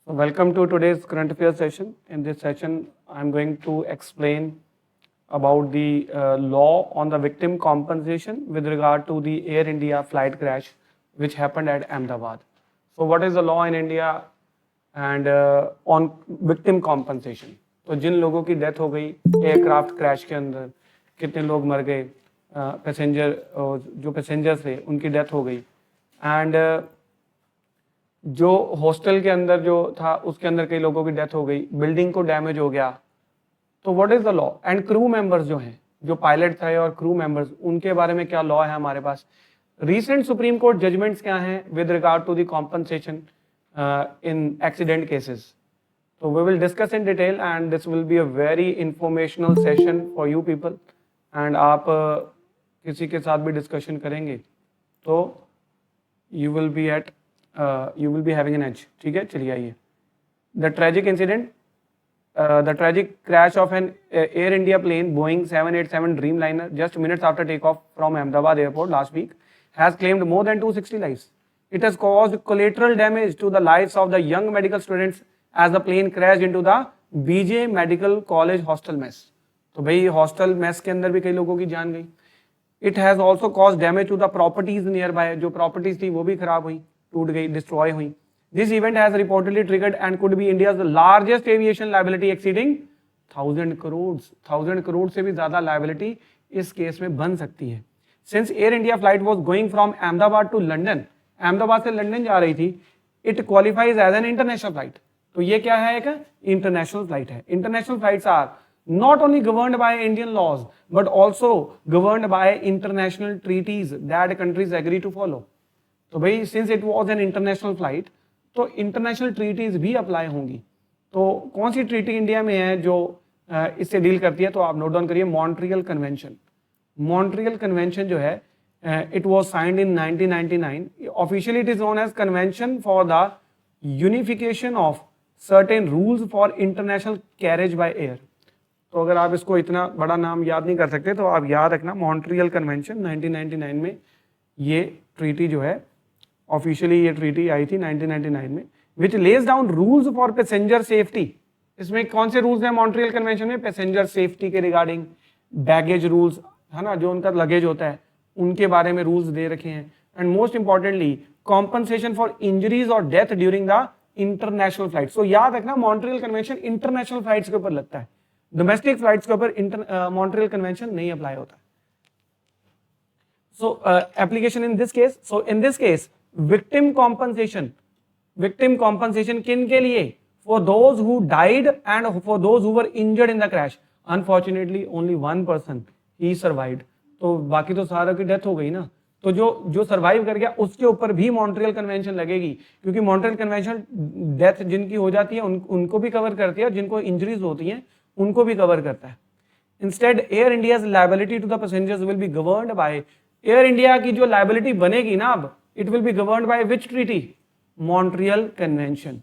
Welcome to today's current affairs session. In this session, I'm going to explain about the law on the victim compensation with regard to the Air India flight crash which happened at Ahmedabad. So what is the law in India and on victim compensation? तो जिन लोगों की death हो गई aircraft crash के अंदर, कितने लोग मर गए, पैसेंजर जो पैसेंजर्स थे उनकी डेथ हो गई, एंड जो हॉस्टल के अंदर जो था उसके अंदर कई लोगों की डेथ हो गई, बिल्डिंग को डैमेज हो गया. तो what is the law and crew members जो हैं, जो पायलट थे और क्रू मेंबर्स, उनके बारे में क्या लॉ है हमारे पास. रीसेंट सुप्रीम कोर्ट जजमेंट्स क्या हैं with regard to the compensation in accident cases. So we will discuss in detail and this will be a very informational session for you people. And आप किसी के साथ भी discussion करेंगे तो you will be having an edge. ठीक है, चलिए आइए. The tragic incident, the tragic crash of an Air India plane Boeing 787 Dreamliner just minutes after takeoff from Ahmedabad airport last week has claimed more than 260 lives. It has caused collateral damage to the lives of the young medical students as the plane crashed into the BJ Medical College hostel mess. तो भाई hostel mess के अंदर भी कई लोगों की जान गई. It has also caused damage to the properties nearby. जो प्रॉपर्टीज थी वो भी खराब हुई, टूट गई, डिस्ट्रॉय हुई. This event has reportedly triggered and could be India's largest aviation liability exceeding 1000 crores. 1000 crore से भी ज्यादा liability इस केस में बन सकती है. Since Air India flight was going from Ahmedabad to London, Ahmedabad से लंदन जा रही थी, it qualifies as an international flight. तो ये क्या है, एक इंटरनेशनल फ्लाइट है. International flights are not only governed by Indian laws but also governed by international treaties that countries agree to follow. तो भाई since it was an international flight तो international treaties भी अप्लाई होंगी. तो कौन सी treaty India में है जो इससे डील करती है, तो आप नोट डाउन करिए, मॉन्ट्रियल कन्वेंशन. मॉन्ट्रियल कन्वेंशन जो है it was signed in 1999. Officially it is known as convention for the unification of certain rules for international carriage by air. तो अगर आप इसको इतना बड़ा नाम याद नहीं कर सकते तो आप याद रखना, मॉन्ट्रियल कन्वेंशन 1999 में ये ट्रीटी जो है, ऑफिशियली ये ट्रीटी आई थी 1999 में, which lays down rules for passenger safety. इसमें कौन से रूल्स हैं मॉन्ट्रियल कन्वेंशन में? पैसेंजर सेफ्टी के रिगार्डिंग, बैगेज रूल्स है ना, जो उनका लगेज होता है उनके बारे में रूल्स दे रखे हैं, and most importantly compensation for injuries or death during the international flight. So याद रखना, मॉन्ट्रियल कन्वेंशन इंटरनेशनल फ्लाइट्स के ऊपर लगता है, डोमेस्टिक फ्लाइट्स के ऊपर मॉन्ट्रियल कन्वेंशन नहीं अप्लाई होता. सो application in this case, so in this case victim compensation किन के लिए? For those who died and for those who were injured in the crash. Unfortunately only one person he survived. तो बाकी तो सारों की डेथ हो गई ना. तो जो सर्वाइव कर गया उसके ऊपर भी मॉन्ट्रियल कन्वेंशन लगेगी, क्योंकि मॉन्ट्रियल कन्वेंशन डेथ जिनकी हो जाती है उनको भी कवर करती है और जिनको इंजरीज होती हैं उनको भी कवर करता है. Instead Air India's liability to the passengers will be governed by, Air India की जो लायबिलिटी बनेगी ना अब, it will be governed by which treaty? Montreal convention,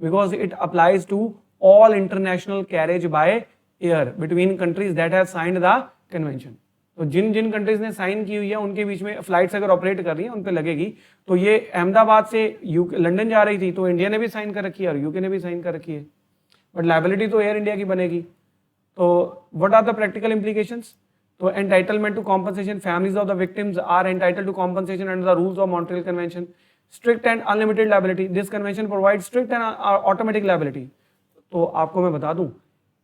because it applies to all international carriage by air between countries that have signed the convention. तो जिन जिन countries ने sign की हुई है उनके बीच में फ्लाइट्स अगर ऑपरेट कर रही है उन पे लगेगी. तो ये अहमदाबाद से लंदन जा रही थी तो इंडिया ने भी साइन कर रखी है और यूके ने भी साइन कर रखी है, बट लायबिलिटी तो एयर इंडिया की बनेगी. तो what are the practical implications? तो entitlement to compensation, families of the victims are entitled to compensation under the rules of Montreal convention. Strict and unlimited liability, this convention provide strict and automatic liability. तो आपको मैं बता दूं,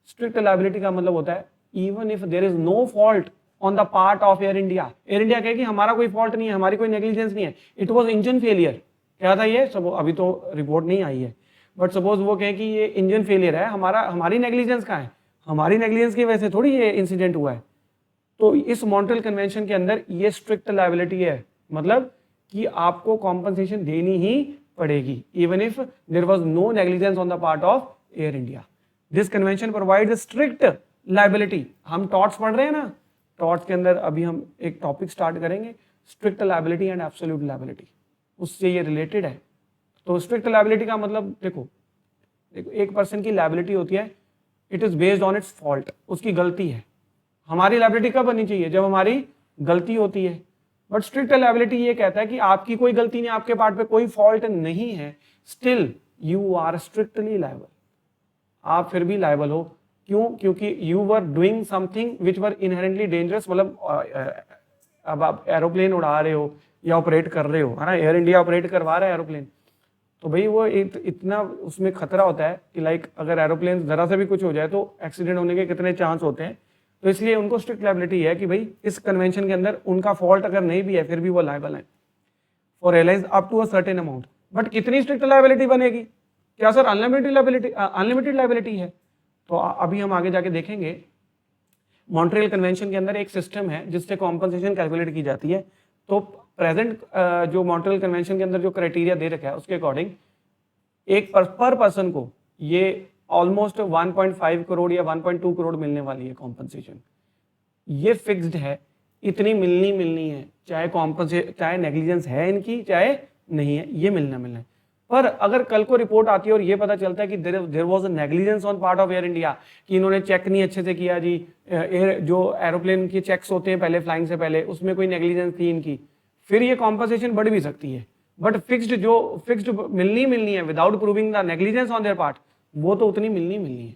strict liability का मतलब होता है even if there is no fault on the part of Air India. Air India कहेगी हमारा कोई फॉल्ट नहीं है, हमारी कोई नेग्लिजेंस नहीं है, इट वाज इंजन फेलियर. क्या था ये? सब अभी तो रिपोर्ट नहीं आई है, बट सपोज वो कहे कि ये इंजन फेलियर है, हमारी नेग्लिजेंस कहाँ है? हमारी नेग्लिजेंस की वजह से थोड़ी ये इंसिडेंट हुआ है. तो इस मॉन्ट्रियल कन्वेंशन के अंदर ये स्ट्रिक्ट लायबिलिटी है, मतलब कि आपको कॉम्पनसेशन देनी ही पड़ेगी even if there was no negligence on the part of Air India. This convention provides strict liability. हम टॉर्ट्स पढ़ रहे हैं ना, टॉर्ट्स के अंदर अभी हम एक टॉपिक स्टार्ट करेंगे, strict liability and absolute liability, उससे ये रिलेटेड है. तो स्ट्रिक्ट लायबिलिटी का मतलब देखो एक पर्सन की लायबिलिटी होती है, it is based on it's fault, उसकी गलती है. हमारी लायबिलिटी कब बननी चाहिए? जब हमारी गलती होती है. बट स्ट्रिक्ट लायबिलिटी ये कहता है कि आपकी कोई गलती नहीं, आपके पार्ट पे कोई फॉल्ट नहीं है, still you are strictly liable, आप फिर भी लायबल हो। क्यों? क्योंकि you were doing something which were inherently dangerous, मतलब अब आप एरोप्लेन उड़ा रहे हो या ऑपरेट कर रहे हो, है ना, एयर इंडिया ऑपरेट करवा रहा है एरोप्लेन, तो भाई वो इतना उसमें खतरा होता है कि लाइक अगर एरोप्लेन जरा से भी कुछ हो जाए तो एक्सीडेंट होने के कितने चांस होते हैं। तो इसलिए उनको स्ट्रिक्ट लायबिलिटी है कि भाई इस कन्वेंशन के अंदर उनका फॉल्ट अगर नहीं भी है फिर भी वो लायबल है for airlines up to a certain amount. But कितनी स्ट्रिक्ट लायबिलिटी बनेगी? क्या सर अनलिमिटेड लायबिलिटी है? तो अभी हम आगे जाके देखेंगे। मॉन्ट्रियल कन्वेंशन के अंदर एक सिस्टम है जिससे कॉम्पनसेशन कैलकुलेट की जाती है। तो प्रेजेंट जो मॉन्ट्रियल कन्वेंशन के अंदर जो क्राइटेरिया दे रखा है उसके अकॉर्डिंग एक पर पर्सन को ये ऑलमोस्ट 1.5 करोड़ या 1.2 करोड़ मिलने वाली है कॉम्पनसेशन। ये फिक्स्ड है, इतनी मिलनी है, चाहे नेग्लिजेंस है इनकी चाहे नहीं है, ये मिलना है। पर अगर कल को रिपोर्ट आती है और ये पता चलता है कि there was a negligence on part of Air India, कि इन्होंने चेक नहीं अच्छे से किया जी, जो एरोप्लेन के चेक्स होते हैं पहले फ्लाइंग से पहले उसमें कोई नेग्लिजेंस थी इनकी, फिर ये कॉम्पनसेशन बढ़ भी सकती है। बट फिक्स्ड मिलनी है without proving the negligence on their part, वो तो उतनी मिलनी है।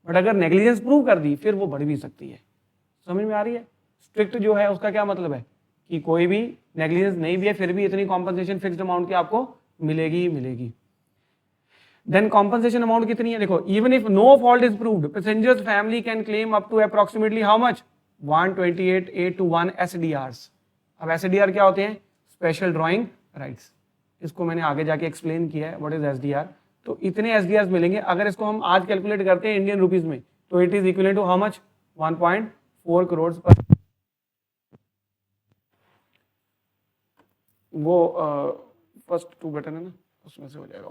बट अगर नेग्लिजेंस प्रूव कर दी फिर वो बढ़ भी सकती है। समझ में आ रही है? स्ट्रिक्ट जो है उसका क्या मतलब है कि कोई भी नेग्लिजेंस नहीं भी है फिर भी इतनी कॉम्पनसेशन फिक्स्ड अमाउंट की आपको मिलेगी। देन कॉम्पनसेशन अमाउंट कितनी है? देखो, even if no fault is proved, passengers family can claim up to approximately how much 128,821 SDRs। अब SDR क्या होते हैं? Special drawing rights. इसको मैंने आगे जाके एक्सप्लेन किया है व्हाट इज SDR। तो इतने SDRs मिलेंगे। अगर इसको हम आज कैलकुलेट करते हैं इंडियन रुपीज में तो it is equal to how much 1.4 crore पर। वो फर्स्ट 2 बटन है ना, उसमें से हो जाएगा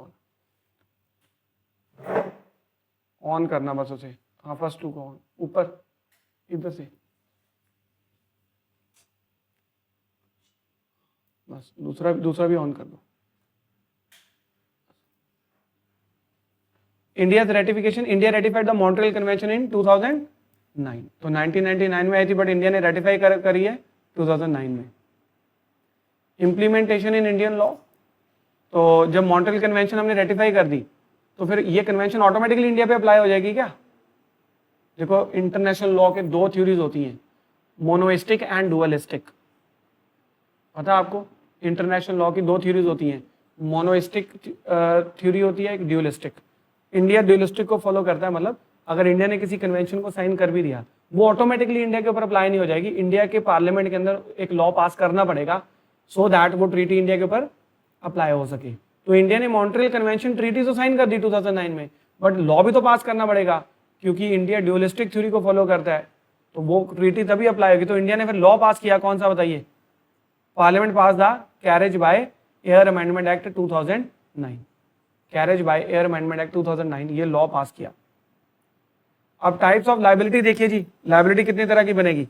ऑन करना बस उसे। हाँ, फर्स्ट 2 को ऑन, ऊपर इधर से बस, दूसरा भी ऑन कर दो। India ratification, India ratified the Montreal convention in 2009। तो 1999 में आई थी बट इंडिया ने रेटिफाई करी है 2009 में। इम्प्लीमेंटेशन इन इंडियन लॉ, तो जब मॉन्ट्रियल कन्वेंशन हमने रेटिफाई कर दी तो फिर ये कन्वेंशन ऑटोमेटिकली इंडिया पे अप्लाई हो जाएगी क्या? देखो, इंटरनेशनल लॉ के 2 थ्योरीज होती हैं, मोनोइस्टिक एंड डुअलिस्टिक। पता है आपको? इंटरनेशनल लॉ की 2 थ्योरीज होती हैं, मोनोइस्टिक थ्योरी होती है, एक ड्यूलिस्टिक। इंडिया ड्यूलिस्टिक को फॉलो करता है, मतलब अगर इंडिया ने किसी कन्वेंशन को साइन कर भी दिया वो ऑटोमेटिकली इंडिया के ऊपर अप्लाई नहीं हो जाएगी। इंडिया के पार्लियामेंट के अंदर एक लॉ पास करना पड़ेगा सो दैट वो ट्रीटी इंडिया के ऊपर अप्लाई हो सके। तो इंडिया ने मॉन्ट्रियल कन्वेंशन ट्रीटी तो साइन कर दी 2009 में, बट लॉ भी तो पास करना पड़ेगा क्योंकि इंडिया ड्यूलिस्टिक थ्योरी को फॉलो करता है, तो वो ट्रीटी तभी अप्लाई होगी। तो इंडिया ने फिर लॉ पास किया, कौन सा बताइए? Parliament pass the carriage by air amendment act 2009। Carriage by air amendment act 2009, ये लॉ पास किया। अब टाइप्स ऑफ लायबिलिटी देखिए जी, लायबिलिटी कितनी तरह की बनेगी?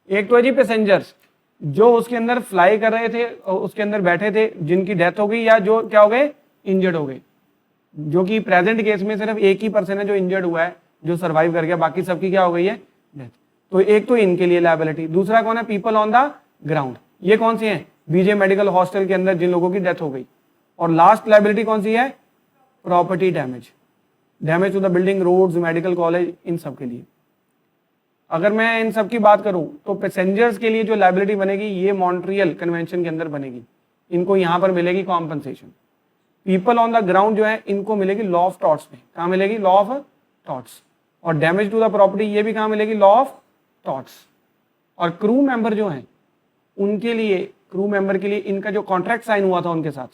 एक तो है जी पैसेंजर्स, जो उसके अंदर फ्लाई कर रहे थे, उसके अंदर बैठे थे, जिनकी डेथ हो गई या जो क्या हो गए, इंजर्ड हो गए, जो कि प्रेजेंट केस में सिर्फ एक ही पर्सन है जो इंजर्ड हुआ है, जो सर्वाइव कर गया, बाकी सबकी क्या हो गई है, डेथ। तो एक तो इनके लिए लायबिलिटी। दूसरा कौन है? People on the ground. ये कौन सी है? बीजे मेडिकल हॉस्टल के अंदर जिन लोगों की डेथ हो गई। और लास्ट लायबिलिटी कौन सी है? Property damage, damage to the building, roads, medical college, इन सब के लिए। अगर मैं इन सब की बात करूं तो पैसेंजर्स के लिए जो लायबिलिटी बनेगी ये मॉन्ट्रियल कन्वेंशन के अंदर बनेगी, इनको यहां पर मिलेगी compensation. People on the ground जो है इनको मिलेगी लॉ ऑफ टॉर्ट्स में। कहां मिलेगी? Law of torts. और डैमेज टू द प्रॉपर्टी ये भी कहां मिलेगी? Law of torts. और क्रू मेंबर जो हैं उनके लिए, क्रू मेंबर के लिए इनका जो कॉन्ट्रैक्ट साइन हुआ था उनके साथ,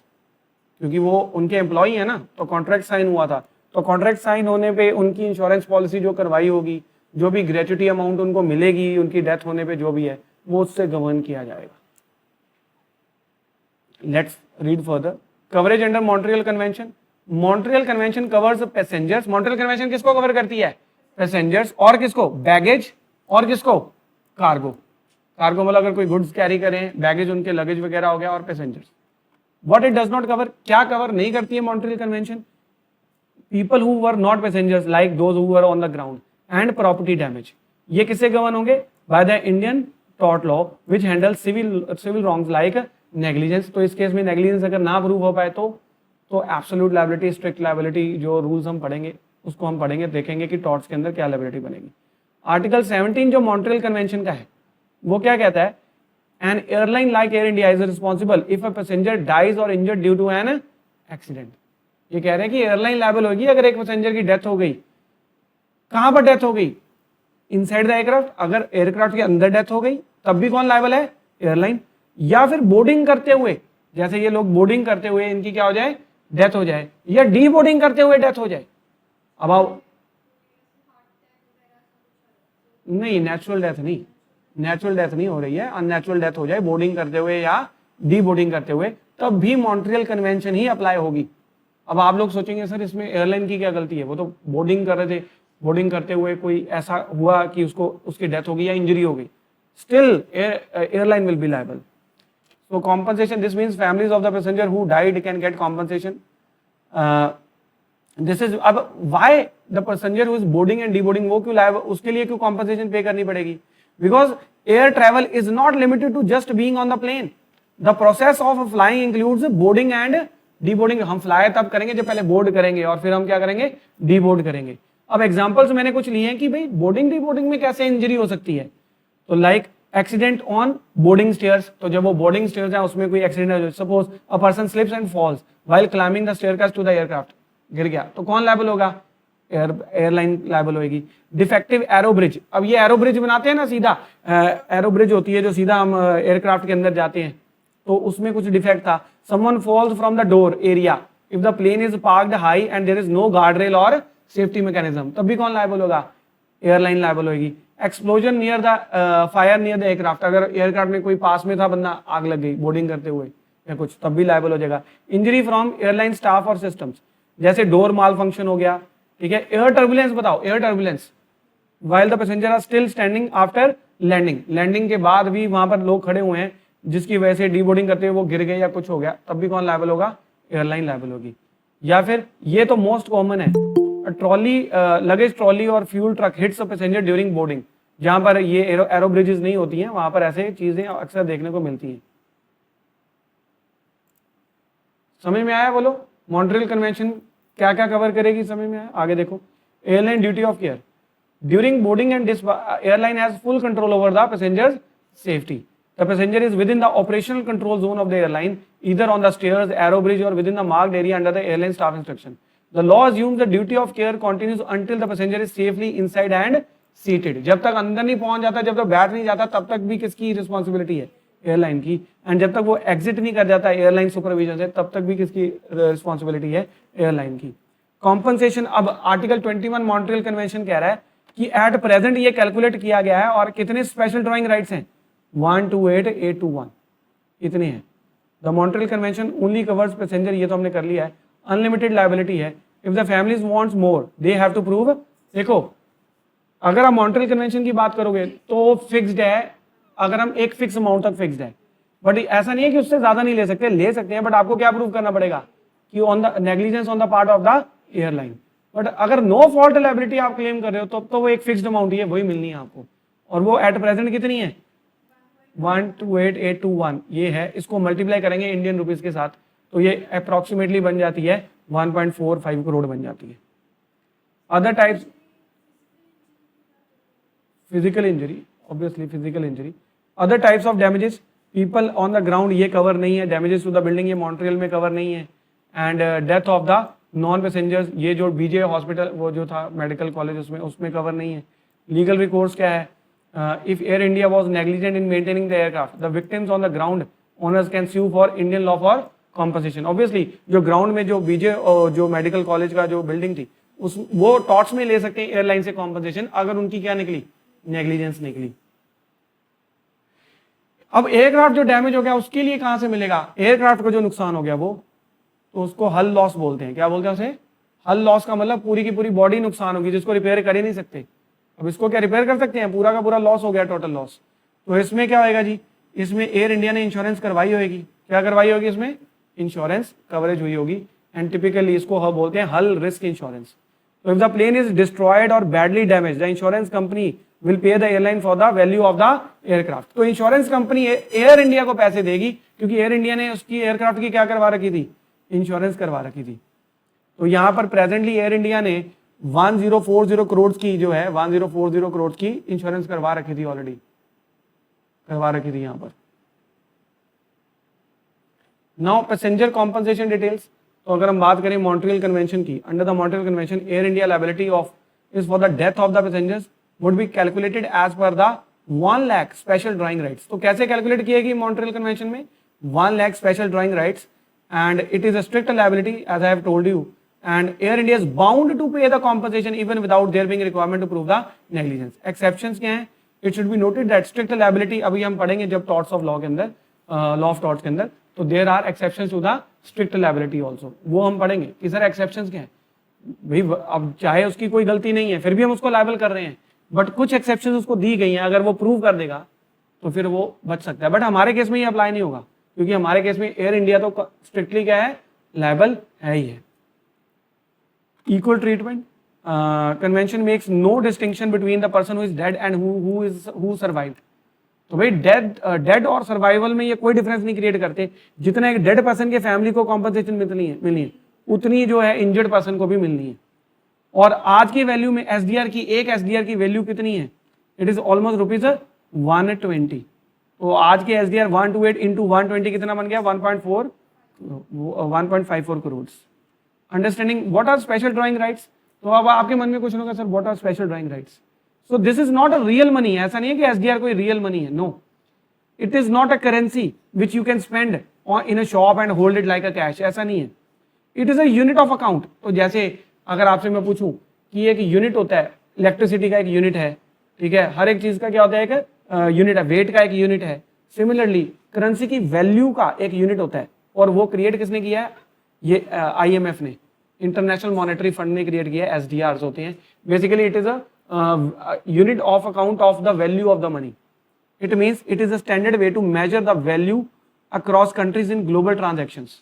क्योंकि वो उनके एम्प्लॉई है ना, तो कॉन्ट्रैक्ट साइन हुआ था, तो कॉन्ट्रैक्ट साइन होने पे उनकी इंश्योरेंस पॉलिसी जो करवाई होगी, जो भी ग्रेच्युटी अमाउंट उनको मिलेगी उनकी डेथ होने पे जो भी है, वो उससे गवर्न किया जाएगा। Let's read further. Coverage under Montreal convention. Montreal convention covers passengers. Montreal convention किसको कवर करती है? पैसेंजर्स। और किसको? बैगेज। और किसको? कार्गो। कार्गो मतलब अगर कोई गुड्स कैरी करें, बैगेज उनके लगेज वगैरह हो गया, और passengers. What it does not cover, क्या कवर नहीं करती है Montreal convention? People who were not passengers like those who were on the ground and property damage. ये किससे गवर्न होंगे? By the Indian tort law which handle civil wrongs like negligence. तो इस case में negligence अगर ना prove हो पाए तो तो एब्सोल्यूट लायबिलिटी, स्ट्रिक्ट लायबिलिटी जो रूल्स हम पढ़ेंगे उसको हम पढ़ेंगे, देखेंगे कि टॉर्ट्स के अंदर क्या लायबिलिटी बनेगी। आर्टिकल 17 जो मॉन्ट्रियल कन्वेंशन का है वो क्या कहता है, an airline like Air India is responsible if a passenger dies or injured due to an accident. ये कह रहे हैं कि एयरलाइन लायबल होगी अगर एक पैसेंजर की डेथ हो गई। कहां पर डेथ हो गई? Inside the aircraft. अगर एयरक्राफ्ट के अंदर डेथ हो गई तब भी कौन लायबल है? एयरलाइन। या फिर बोर्डिंग करते हुए, जैसे ये लोग बोर्डिंग करते हुए इनकी क्या हो जाए, डेथ हो जाए, या डी बोर्डिंग करते हुए डेथ हो जाए। अब आओ, नहीं नेचुरल डेथ नहीं, नेचुरल डेथ नहीं हो रही है, अननेचुरल डेथ हो जाए बोर्डिंग करते हुए या डी बोर्डिंग करते हुए, तब भी मॉन्ट्रियल कन्वेंशन ही अप्लाई होगी। अब आप लोग सोचेंगे सर इसमें एयरलाइन की क्या गलती है, वो तो बोर्डिंग कर रहे थे, बोर्डिंग करते हुए कोई ऐसा हुआ कि उसको उसकी डेथ हो गई या इंजरी हो गई, still airline will be liable. So compensation, this means families of the passenger who died can get compensation. This is अब why the passenger who is boarding and deboarding वो क्यों liable, उसके लिए क्यों compensation pay करनी पड़ेगी? Because air travel is not limited to just being on the plane. The process of flying includes boarding and deboarding. हम fly तब करेंगे जब पहले board करेंगे और फिर हम क्या करेंगे, deboard करेंगे। अब examples मैंने कुछ लिए हैं कि भाई boarding deboarding में कैसे injury हो सकती है। तो like accident on boarding stairs, तो जब वो बोर्डिंग स्टेयर्स है उसमें कोई एक्सीडेंट हो, suppose a person slips and falls while climbing the staircase to the aircraft, गिर गया, तो कौन लायबल होगा? एयरलाइन लायबल होगी। डिफेक्टिव एरो ब्रिज, अब ये एरो ब्रिज बनाते हैं ना, सीधा एरो ब्रिज होती है जो सीधा हम एयरक्राफ्ट के अंदर जाते हैं, तो उसमें कुछ डिफेक्ट था। Someone falls from the door area if the plane is parked high and there is no guard rail और सेफ्टी मैकेनिज्म, तब भी कौन लायबल होगा? एयरलाइन लायबल होगी। Explosion near the fire near the aircraft, अगर aircraft में कोई पास में था बंदा, आग लग गई बोर्डिंग करते हुए या कुछ, तब भी लायबल हो जाएगा। इंजरी फ्रॉम एयरलाइन स्टाफ और सिस्टम्स, जैसे डोर माल फंक्शन हो गया, ठीक है। एयर टर्बुलेंस बताओ, air turbulence while the passenger are still standing after landing, landing के बाद भी वहां पर लोग खड़े हुए हैं जिसकी वजह से डीबोर्डिंग करते हुए वो गिर गए या कुछ हो गया, तब भी कौन लायबल होगा? एयरलाइन लायबल होगी। या फिर ये तो मोस्ट कॉमन है, ट्रॉली लगेज ट्रॉली और fuel truck hits a passenger during boarding, जहां पर ये एरो ब्रिजेस नहीं होती हैं वहां पर ऐसे चीजें अक्सर देखने को मिलती हैं। समझ में आया? बोलो मॉन्ट्रियल कन्वेंशन क्या क्या कवर करेगी, समझ में आया? आगे देखो, airline duty of care during boarding and airline has full control over the passengers safety. The passenger is within the operational control zone of the airline either on the stairs, aero bridge or within the marked area under the airline staff instruction. The law assumes the duty of care continues until the passenger is safely inside and seated. जब तक अंदर नहीं पहुंच जाता, जब तक बैठ नहीं जाता, तब तक भी किसकी रिस्पॉन्सिबिलिटी है? एयरलाइन की। एंड जब तक वो एग्जिट नहीं कर जाता एयरलाइन सुपरविजन से, तब तक भी किसकी रिस्पॉन्सिबिलिटी है? एयरलाइन की। कॉम्पनसेशन, अब आर्टिकल 21 मॉन्ट्रियल कन्वेंशन कह रहा है कि एट प्रेजेंट ये कैलकुलेट किया गया है और कितने स्पेशल ड्रॉइंग राइट्स हैं? 128,821 इतने हैं। The Montreal convention only covers passenger, ये तो हमने कर लिया है। अनलिमिटेड लायबिलिटी है। If the families wants more they have to prove. देखो अगर आप मॉन्ट्रियल कन्वेंशन की बात करोगे तो फिक्स्ड है, अगर हम एक फिक्स अमाउंट तक फिक्स्ड है, बट ऐसा नहीं है कि उससे ज्यादा नहीं ले सकते, ले सकते हैं, बट आपको क्या प्रूव करना पड़ेगा कि on the negligence on the part of the airline. But अगर नो फॉल्ट लायबिलिटी आप क्लेम कर रहे हो तो वो एक फिक्स्ड अमाउंट ही है, वही मिलनी है आपको। और वो एट प्रेजेंट कितनी है? 128,821 ये है। इसको मल्टीप्लाई करेंगे इंडियन रुपीज के साथ तो ये अप्रोक्सीमेटली बन जाती है 1.45 करोड़ बन जाती है। Other types, physical injury, obviously physical injury. Other types of damages, people on the ground ये कवर नहीं है। डैमेजेस टू द बिल्डिंग ये मॉन्ट्रियल में कवर नहीं है। And death of the non passengers, ये जो बीजे हॉस्पिटल वो जो था मेडिकल कॉलेज उसमें कवर नहीं है। लीगल रिकोर्स क्या है? If Air India was negligent in maintaining the aircraft the victims on the ground owners can sue for Indian law for compensation. Obviously जो ग्राउंड में जो बीजे जो मेडिकल कॉलेज का जो बिल्डिंग थी उस वो टॉर्च में ले सकते हैं एयरलाइन से कॉम्पनसेशन अगर उनकी क्या निकली? नेग्लिजेंस निकली। अब एयरक्राफ्ट जो डैमेज हो गया उसके लिए कहां से मिलेगा? एयरक्राफ्ट को जो नुकसान हो गया वो, तो उसको हल लॉस बोलते हैं। क्या बोलते हैं उसे? हल लॉस का मतलब पूरी की पूरी बॉडी नुकसान होगी जिसको रिपेयर कर ही नहीं सकते। अब इसको क्या रिपेयर कर सकते हैं? पूरा का पूरा लॉस हो गया, टोटल लॉस। तो इसमें क्या होएगा जी? इसमें एयर इंडिया ने इंश्योरेंस करवाई होगी। क्या करवाई होगी? इसमें इंश्योरेंस कवरेज हुई होगी। एंड टिपिकली इसको हम बोलते हैं हल रिस्क इंश्योरेंस। तो if the plane is destroyed or badly damage the insurance company will pay the airline for the value of the aircraft. तो इंश्योरेंस कंपनी एयर इंडिया को पैसे देगी क्योंकि एयर इंडिया ने उसकी एयरक्राफ्ट की क्या करवा रखी थी? इंश्योरेंस करवा रखी थी। तो यहाँ पर प्रेजेंटली एयर इंडिया ने 1040 करोड़ की जो है 1040 करोड़ की इंश्योरेंस करवा रखी थी, ऑलरेडी करवा रखी थी यहाँ पर। Now passenger compensation details. तो अगर हम बात करें मॉन्ट्रियल कन्वेंशन की, under the Montreal convention Air India liability of is for the death of the passengers would be calculated as per the 1 lakh special drawing rights. तो कैसे कैलकुलेट किएगी Montreal convention में? 1 lakh special drawing rights and it is a strict liability as I have told you and Air India is bound to pay the compensation even without their being requirement to prove the negligence. Exceptions क्या है? It should be noted that strict liability, अभी हम पढ़ेंगे जब torts of law के अंदर, law of torts के अंदर, तो there are exceptions to the strict liability also, वो हम पढ़ेंगे कि सर एक्सेप्शंस क्या है। भाई अब चाहे उसकी कोई गलती नहीं है फिर भी हम उसको लायबल कर रहे हैं, बट कुछ एक्सेप्शंस उसको दी गई हैं, अगर वो प्रूव कर देगा तो फिर वो बच सकता है। बट हमारे केस में ये अप्लाई नहीं होगा, क्योंकि हमारे केस में एयर इंडिया तो स्ट्रिक्टली क्या है, लायबल है ही है। Equal treatment convention makes no distinction between the person who is dead and who survived. तो भाई डेड और सर्वाइवल में ये कोई डिफरेंस नहीं क्रिएट करते। जितना एक डेड पर्सन के फैमिली को कॉम्पनसेशन मिलनी है उतनी जो है इंजर्ड पर्सन को भी मिलनी है। और आज की वैल्यू में एसडीआर की, एक एसडीआर की वैल्यू कितनी है? It is almost ₹120। तो आज के एसडीआर 128 इंटू 120 कितना बन गया? 1.54 crore. Understanding what are special drawing rights. तो अब आपके मन में क्वेश्चन होगा sir what are special drawing rights. So this is not a real money. ऐसा नहीं है कि एसडीआर कोई रियल मनी है, no, it is not a currency which you can spend in a shop and hold it like a cash, ऐसा नहीं है। It is a unit of account. तो जैसे अगर आपसे मैं पूछूं कि एक यूनिट होता है, इलेक्ट्रिसिटी का एक यूनिट है, ठीक है, हर एक चीज का क्या होता है, एक यूनिट है, वेट का एक यूनिट है। सिमिलरली करेंसी की वैल्यू का एक यूनिट होता है, और वो क्रिएट किसने किया है? ये आईएमएफ ने, इंटरनेशनल मॉनेटरी फंड ने क्रिएट किया है। एसडीआर होते हैं basically, it is a unit of account of the value of the money. It means it is a standard way to measure the value across countries in global transactions.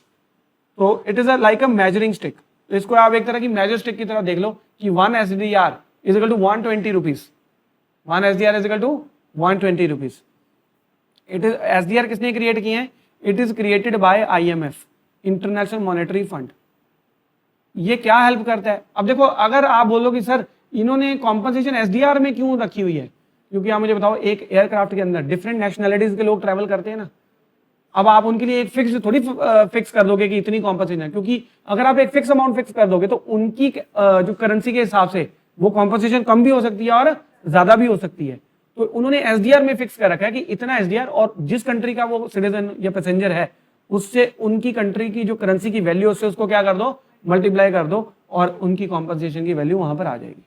तो it is like a measuring stick. तो इसको आप एक तरह की major stick की तरह देख लो कि 1 SDR is equal to 120 rupees. 1 SDR is equal to 120 rupees. It is SDR किसने क्रिएट किए हैं? It is created by IMF, International Monetary Fund. ये क्या हेल्प करता है? अब देखो, अगर आप बोलो कि सर इन्होंने कॉम्पनसेशन एसडीआर में क्यों रखी हुई है, क्योंकि आप मुझे बताओ, एक एयरक्राफ्ट के अंदर डिफरेंट नेशनैलिटीज के लोग ट्रैवल करते हैं ना। अब आप उनके लिए एक फिक्स थोड़ी फिक्स कर दोगे कि इतनी कॉम्पनसेशन है, क्योंकि अगर आप एक फिक्स अमाउंट फिक्स कर दोगे तो उनकी जो करेंसी के हिसाब से वो कॉम्पनसेशन कम भी हो सकती है और ज्यादा भी हो सकती है। तो उन्होंने एसडीआर में फिक्स कर रखा है कि इतना एसडीआर, और जिस कंट्री का वो सिटीजन या पैसेंजर है उससे उनकी कंट्री की जो करेंसी की वैल्यू उससे उसको क्या कर दो, मल्टीप्लाई कर दो, और उनकी कॉम्पनसेशन की वैल्यू वहां पर आ जाएगी।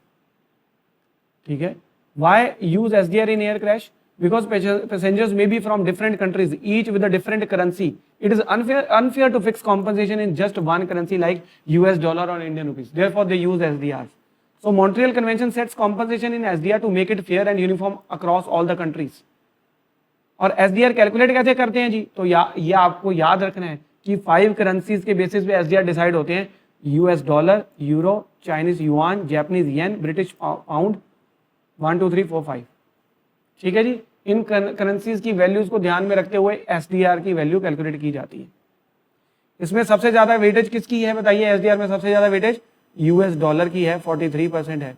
ठीक है। Why use SDR in air crash? Because passengers may be from different countries, each with a different currency. It is unfair to fix compensation in just one currency like US dollar or Indian rupees. Therefore, they use SDRs. So, Montreal Convention sets compensation in SDR to make it fair and uniform across all the countries. और SDR calculate कैसे करते हैं जी? तो ये आपको याद रखना है कि 5 करेंसीज के बेसिस पे SDR डिसाइड होते हैं। US dollar, euro, Chinese yuan, Japanese yen, British pound, 1 2 3 4 5। ठीक है जी। इन करेंसीज की वैल्यूज को ध्यान में रखते हुए एसडीआर की वैल्यू कैलकुलेट की जाती है। इसमें सबसे ज्यादा वेटेज किसकी है बताइए? एसडीआर में सबसे ज्यादा वेटेज यूएस डॉलर की है, 43% है।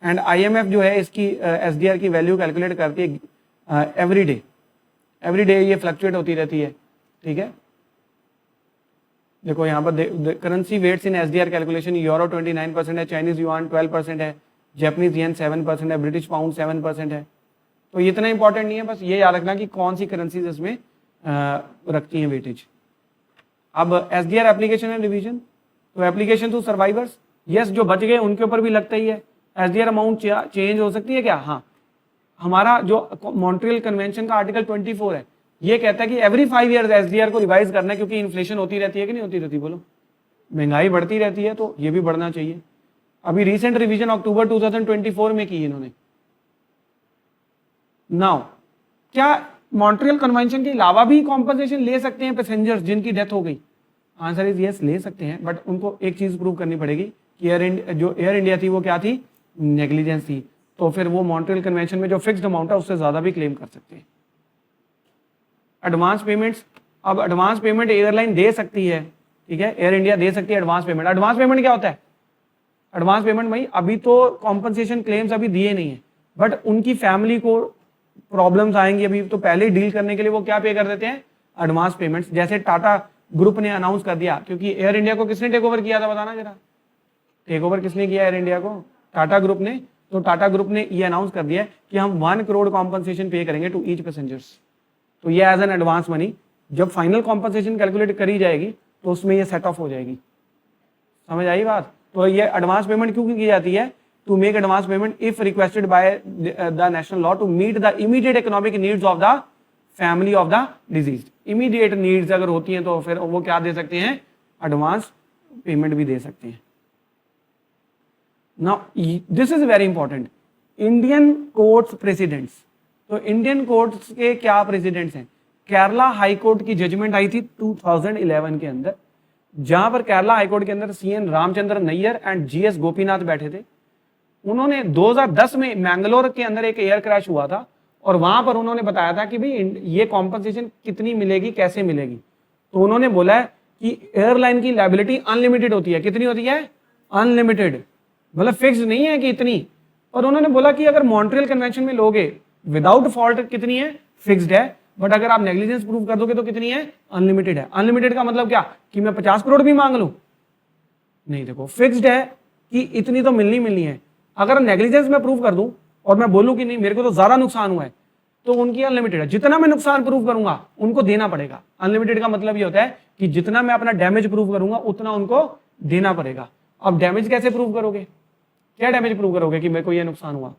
एंड आईएमएफ जो है इसकी एसडीआर की वैल्यू कैलकुलेट करती है एवरी डे ये फ्लक्चुएट होती रहती है। ठीक है। देखो यहाँ पर करेंसी वेट्स इन एसडीआर कैलकुलेशन, यूरो 29% है, चाइनीज युआन 12% है, जापानीज येन 7% है, ब्रिटिश पाउंड 7% है। तो ये इतना इंपॉर्टेंट नहीं है, बस ये याद रखना कि कौन सी करेंसीज इसमें रखती हैं वेटेज। अब एसडीआर एप्लीकेशन एंड रिवीजन। तो एप्लीकेशन टू सर्वाइवर्स, यस, जो बच गए उनके ऊपर भी लगता ही है। एसडीआर अमाउंट चेंज हो सकती है क्या? हाँ, हमारा जो मॉन्ट्रियल कन्वेंशन का आर्टिकल 24 है ये कहता है कि एवरी 5 ईयर्स एसडीआर को रिवाइज करना है, क्योंकि इन्फ्लेशन होती रहती है कि नहीं होती रहती? बोलो, महंगाई बढ़ती रहती है तो ये भी बढ़ना चाहिए। अभी रिसेंट रिवीजन अक्टूबर 2024 में की इन्होंने। नाउ, क्या मॉन्ट्रियल कन्वेंशन के अलावा भी कॉम्पनसेशन ले सकते हैं पैसेंजर्स जिनकी डेथ हो गई? आंसर इज यस, ले सकते हैं, बट उनको एक चीज प्रूव करनी पड़ेगी कि एयर इंडिया थी वो क्या थी? नेग्लिजेंस थी। तो फिर वो मॉन्ट्रियल कन्वेंशन में जो फिक्स्ड अमाउंट है उससे ज्यादा भी क्लेम कर सकते हैं। एडवांस पेमेंट्स, अब एडवांस पेमेंट एयरलाइन दे सकती है ठीक है, एयर इंडिया दे सकती है एडवांस पेमेंट। एडवांस पेमेंट क्या होता है? एडवांस पेमेंट भाई अभी तो कॉम्पनसेशन क्लेम्स अभी दिए नहीं है, बट उनकी फैमिली को प्रॉब्लम्स आएंगी अभी, तो पहले डील करने के लिए वो क्या पे कर देते हैं? Advance payments. जैसे टाटा ग्रुप ने अनाउंस कर दिया, क्योंकि एयर इंडिया को किसने टेक ओवर किया था, बताना जरा, टेक ओवर किसने किया एयर इंडिया को? टाटा ग्रुप ने। तो टाटा ग्रुप ने ये अनाउंस कर दिया कि हम 1 करोड़ कॉम्पनसेशन पे करेंगे टू ईच पैसेंजर्स। तो ये एज एन एडवांस मनी, जब फाइनल कॉम्पनसेशन कैलकुलेट करी जाएगी तो उसमें ये सेट ऑफ हो जाएगी। समझ आई बात? तो ये एडवांस पेमेंट क्यों की जाती है? To make advance payment if requested by the national law to meet the immediate economic needs of the family of the deceased. Immediate needs अगर होती हैं तो फिर वो क्या दे सकते हैं? एडवांस पेमेंट भी दे सकते हैं। Now this is very important, Indian courts precedents. तो इंडियन कोर्ट्स के क्या प्रेसिडेंट्स हैं? केरला हाई कोर्ट की जजमेंट आई थी 2011 के अंदर, जहां पर केरला हाई कोर्ट के अंदर CN Ramachandra Nair and GS Gopinath बैठे थे। उन्होंने 2010 में मैंगलोर के अंदर एक एयर क्रैश हुआ था, और वहां पर उन्होंने बताया था कि भाई ये कॉम्पनसेशन कितनी मिलेगी, कैसे मिलेगी। तो उन्होंने बोला है कि एयरलाइन की लायबिलिटी अनलिमिटेड होती है। कितनी होती है? अनलिमिटेड, मतलब फिक्स नहीं है कि इतनी। और उन्होंने बोला कि अगर मॉन्ट्रियल कन्वेंशन में लोगे विदाउट फॉल्ट कितनी है? फिक्स्ड है, बट अगर आप नेग्लिजेंस प्रूव कर दोगे तो कितनी है? अनलिमिटेड है। अनलिमिटेड का मतलब क्या कि मैं 50 करोड़ भी मांग लूं? नहीं, देखो फिक्स्ड है कि इतनी तो मिलनी है। अगर नेग्लिजेंस में प्रूव कर दूं और मैं बोलूं कि नहीं मेरे को तो ज्यादा नुकसान हुआ है, तो उनकी अनलिमिटेड है। जितना मैं नुकसान प्रूव करूंगा उनको देना पड़ेगा। अनलिमिटेड का मतलब ये होता है कि जितना मैं अपना डैमेज प्रूव करूंगा उतना उनको देना पड़ेगा। अब डैमेज कैसे प्रूव करोगे? क्या डैमेज प्रूव करोगे कि मेरे को ये नुकसान हुआ?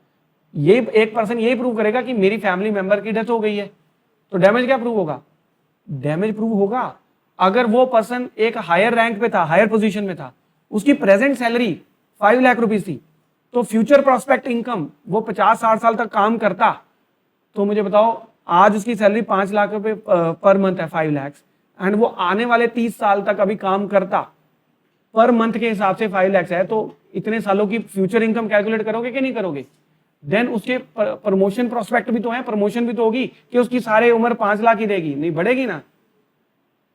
ये एक पर्सन यही प्रूव करेगा कि मेरी फैमिली मेंबर की डेथ हो गई है, तो डैमेज क्या प्रूव होगा? डैमेज प्रूव होगा अगर वो पर्सन एक हायर रैंक पे था, हायर पोजीशन में था, उसकी प्रेजेंट सैलरी 5 लाख रुपीज थी, तो फ्यूचर प्रोस्पेक्ट इनकम वो 50-60 साल तक काम करता, तो मुझे बताओ आज उसकी सैलरी 5 लाख रुपए पर मंथ है, 5 लाख, एंड वो आने वाले 30 साल तक अभी काम करता, पर मंथ के हिसाब से 5 लाख है, तो इतने सालों की फ्यूचर इनकम कैलकुलेट करोगे कि नहीं करोगे? देन उसके प्रमोशन प्रोस्पेक्ट भी तो है, प्रमोशन भी तो होगी कि उसकी सारे उम्र 5 लाख ही देगी, नहीं बढ़ेगी ना।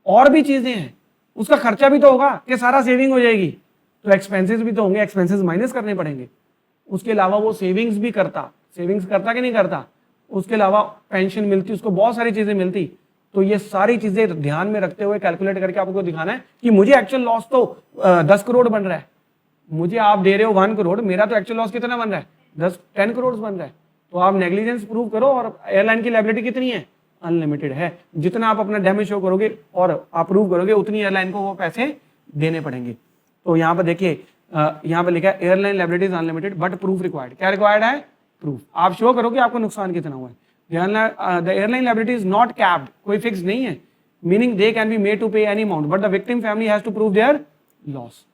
और भी चीजें हैं, उसका खर्चा भी तो होगा कि सारा सेविंग हो जाएगी, तो एक्सपेंसेस भी तो होंगे, एक्सपेंसेस माइनस करने पड़ेंगे। उसके अलावा वो सेविंग्स भी करता, सेविंग्स करता कि नहीं करता? उसके अलावा पेंशन मिलती, उसको बहुत सारी चीजें मिलती। तो ये सारी चीजें ध्यान में रखते हुए कैलकुलेट करके आपको दिखाना है कि मुझे एक्चुअल लॉस तो 10 करोड़ बन रहा है, मुझे आप दे रहे हो 1 करोड़, मेरा तो एक्चुअल लॉस कितना बन रहा है? 10 करोड़ बन रहा है। तो आप नेग्लिजेंस प्रूव करो, और एयरलाइन की लायबिलिटी कितनी है? अनलिमिटेड है। जितना आप अपना डैमेज शो करोगे और आप प्रूव करोगे उतनी एयरलाइन को वो पैसे देने पड़ेंगे। तो यहाँ पर देखिए, यहाँ पे लिखा है airline liability is unlimited but proof required. क्या रिक्वायर्ड है? प्रूफ। आप शो करो कि आपको नुकसान कितना हुआ है। The airline liability is not capped, कोई फिक्स नहीं है, meaning they can be made to pay any amount but the victim family has to prove their loss.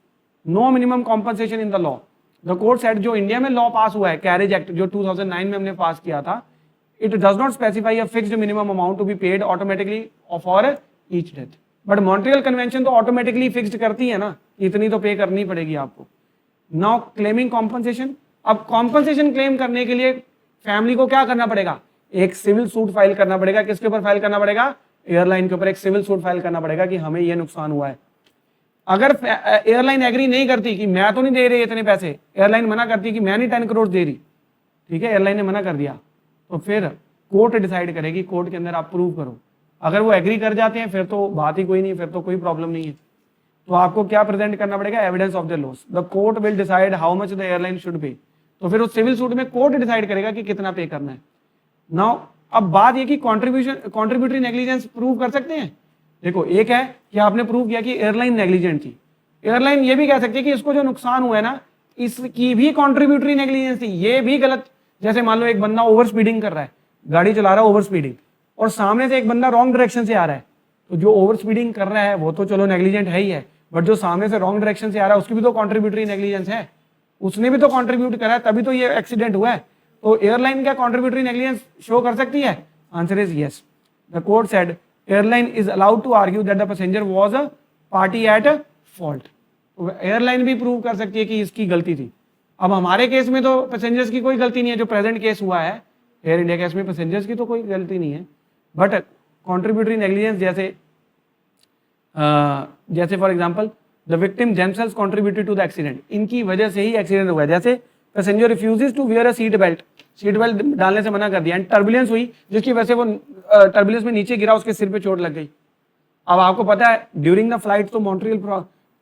No minimum compensation in the law. The court said, जो India में law pass हुआ है, carriage act जो 2009 में हमने pass किया था, it does not specify a fixed minimum amount to be paid automatically for each death. But Montreal convention तो ऑटोमेटिकली फिक्स्ड करती है ना, इतनी तो पे करनी पड़ेगी आपको। Now claiming compensation. अब कॉम्पनसेशन क्लेम करने के लिए फैमिली को क्या करना पड़ेगा? एक सिविल सूट फाइल करना पड़ेगा। किसके ऊपर फाइल करना पड़ेगा? एयरलाइन के ऊपर एक सिविल सूट फाइल करना पड़ेगा कि हमें यह नुकसान हुआ है। अगर एयरलाइन एग्री नहीं करती कि मैं तो नहीं दे रही इतने पैसे, एयरलाइन मना करती कि मैं नहीं 10 करोड़ दे रही, ठीक है, एयरलाइन ने मना कर दिया, तो फिर कोर्ट डिसाइड करेगी, कोर्ट के अंदर आप प्रूव करो। अगर वो एग्री कर जाते हैं फिर तो बात ही कोई नहीं, फिर तो कोई प्रॉब्लम नहीं है। तो आपको क्या प्रेजेंट करना पड़ेगा? Evidence of the loss. The court will decide how much the airline should pay. तो फिर उस सिविल सूट में कोर्ट डिसाइड करेगा कि कितना पे करना है। नाउ अब बात ये कि कॉन्ट्रीब्यूटरी नेग्लिजेंस प्रूव कर सकते हैं। देखो, एक है कि आपने प्रूव किया कि एयरलाइन नेग्लिजेंट थी, एयरलाइन ये भी कह सकती है कि इसको जो नुकसान हुआ है ना, इसकी भी कॉन्ट्रीब्यूटरी नेग्लिजेंस थी, ये भी गलत। जैसे मान लो एक बंदा ओवर स्पीडिंग कर रहा है, गाड़ी चला रहा है ओवर स्पीडिंग, और सामने से एक बंदा रॉन्ग डायरेक्शन से आ रहा है, तो जो ओवर स्पीडिंग कर रहा है वो तो चलो नेग्लिजेंट है ही है, बट जो सामने से रॉन्ग डायरेक्शन से आ रहा है उसकी भी तो कॉन्ट्रीब्यूटरी नेग्लिजेंस है, उसने भी तो कॉन्ट्रीब्यूट करा है, तभी तो ये एक्सीडेंट हुआ है। तो एयरलाइन क्या कॉन्ट्रीब्यूटरी नेग्लिजेंस शो कर सकती है? Answer is yes. The court said airline is allowed to argue that the passenger was a party at fault. Airline भी प्रूव कर सकती है कि इसकी गलती थी। अब हमारे केस में तो पैसेंजर्स की कोई गलती नहीं है, जो प्रेजेंट केस हुआ है एयर इंडिया केस में पैसेंजर्स की तो कोई गलती नहीं है, बट कॉन्ट्रीब्यूटरी नेग्लिजेंस जैसे जैसे for example the victim themselves contributed to the accident, इनकी वजह से ही एक्सीडेंट हुआ है। जैसे passenger refuses to wear a seat belt डालने से मना कर दिया, एंड टर्बुलेंस हुई जिसकी वजह से वो टर्बुलेंस में नीचे गिरा, उसके सिर पे चोट लग गई। अब आपको पता है ड्यूरिंग द फ्लाइट तो मॉन्ट्रियल